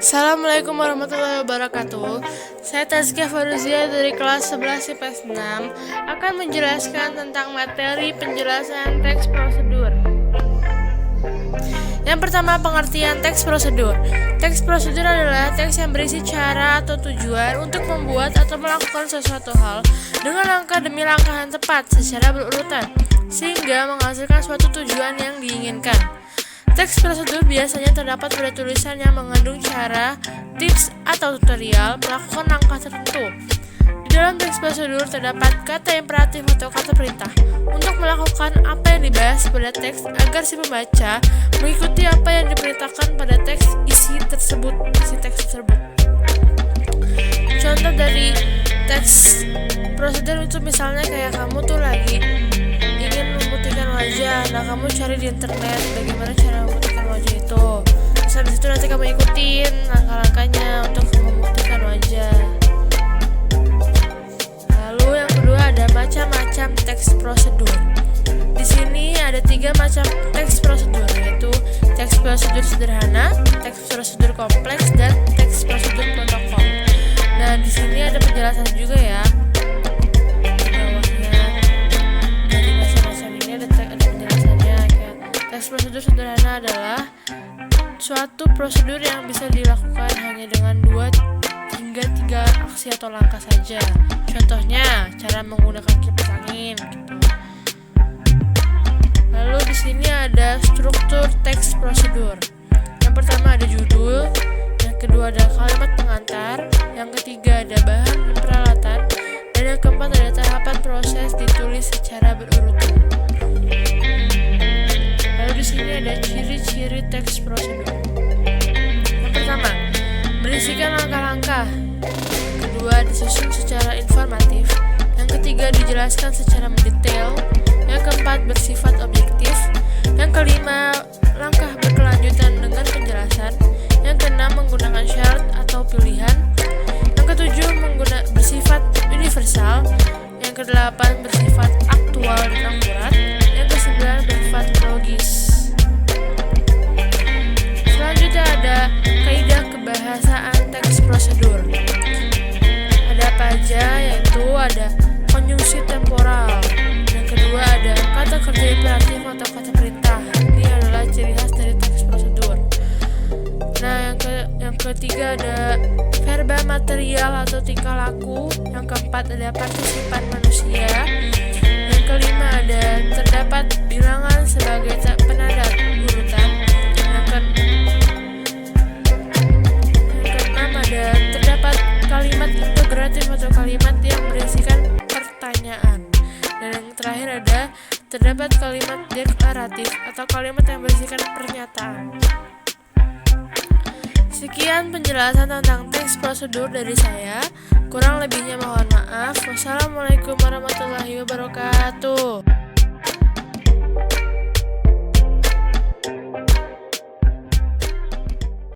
Assalamualaikum warahmatullahi wabarakatuh. Saya Tazkia Faruzia dari kelas 11 IPS 6 akan menjelaskan tentang materi penjelasan teks prosedur. Yang pertama, pengertian teks prosedur. Teks prosedur adalah teks yang berisi cara atau tujuan untuk membuat atau melakukan sesuatu hal dengan langkah demi langkah yang tepat secara berurutan, sehingga menghasilkan suatu tujuan yang diinginkan. Teks prosedur biasanya terdapat pada tulisan yang mengandung cara, tips, atau tutorial melakukan langkah tertentu. Di dalam teks prosedur terdapat kata imperatif atau kata perintah untuk melakukan apa yang dibahas pada teks agar si pembaca mengikuti apa yang diperintahkan pada teks teks tersebut. Contoh dari teks prosedur itu misalnya kayak kamu tuh lagi ingin memutihkan wajah, nah kamu cari di internet bagaimana cara memutihkan wajah itu. Terus habis itu nanti kamu ikutin langkah-langkahnya untuk memutihkan wajah. Lalu yang kedua ada macam-macam teks prosedur. Di sini ada 3 macam teks prosedur, yaitu teks prosedur sederhana, teks prosedur kompleks, dan teks prosedur protokol. Nah, di sini ada penjelasan juga ya. Dari macam-macam ini ada penjelasannya. Teks prosedur sederhana adalah suatu prosedur yang bisa dilakukan hanya dengan 2 hingga 3 aksi atau langkah saja. Contohnya, cara menggunakan kipas angin gitu. Lalu di sini ada struktur teks prosedur. Yang pertama ada judul, yang kedua ada kalimat pengantar, yang ketiga ada bahan dan peralatan, dan yang keempat ada tahapan proses ditulis secara berurutan. Lalu di sini ada ciri-ciri teks prosedur. Yang pertama, berisikan langkah-langkah. Yang kedua, disusun secara informatif. Yang ketiga, dijelaskan secara mendetail. Yang keempat, bersifat objektif. Yang kelima, langkah berkelanjutan dengan penjelasan. Yang keenam, menggunakan syarat atau pilihan. Yang ketujuh, bersifat universal. Yang kedelapan, bersifat aktual dan akurat. Yang kesembilan, bersifat logis. Selanjutnya ada kaidah kebahasaan teks prosedur. Ada apa aja, yaitu ada konjungsi temporal. Yang kedua ada kata kerja imperatif atau kata perintah. Ini adalah ciri khas dari teks prosedur. Nah, yang ketiga ada verba material atau tingkah laku. Yang keempat ada partisipan manusia. Yang kelima ada terdapat bilangan sebagai penanda urutan. Yang keenam ada terdapat kalimat integratif atau kalimat yang berisikan pertanyaan. Dan yang terakhir ada terdapat kalimat deklaratif atau kalimat yang berisikan pernyataan. Sekian penjelasan tentang teks prosedur dari saya. Kurang lebihnya mohon maaf. Wassalamualaikum warahmatullahi wabarakatuh.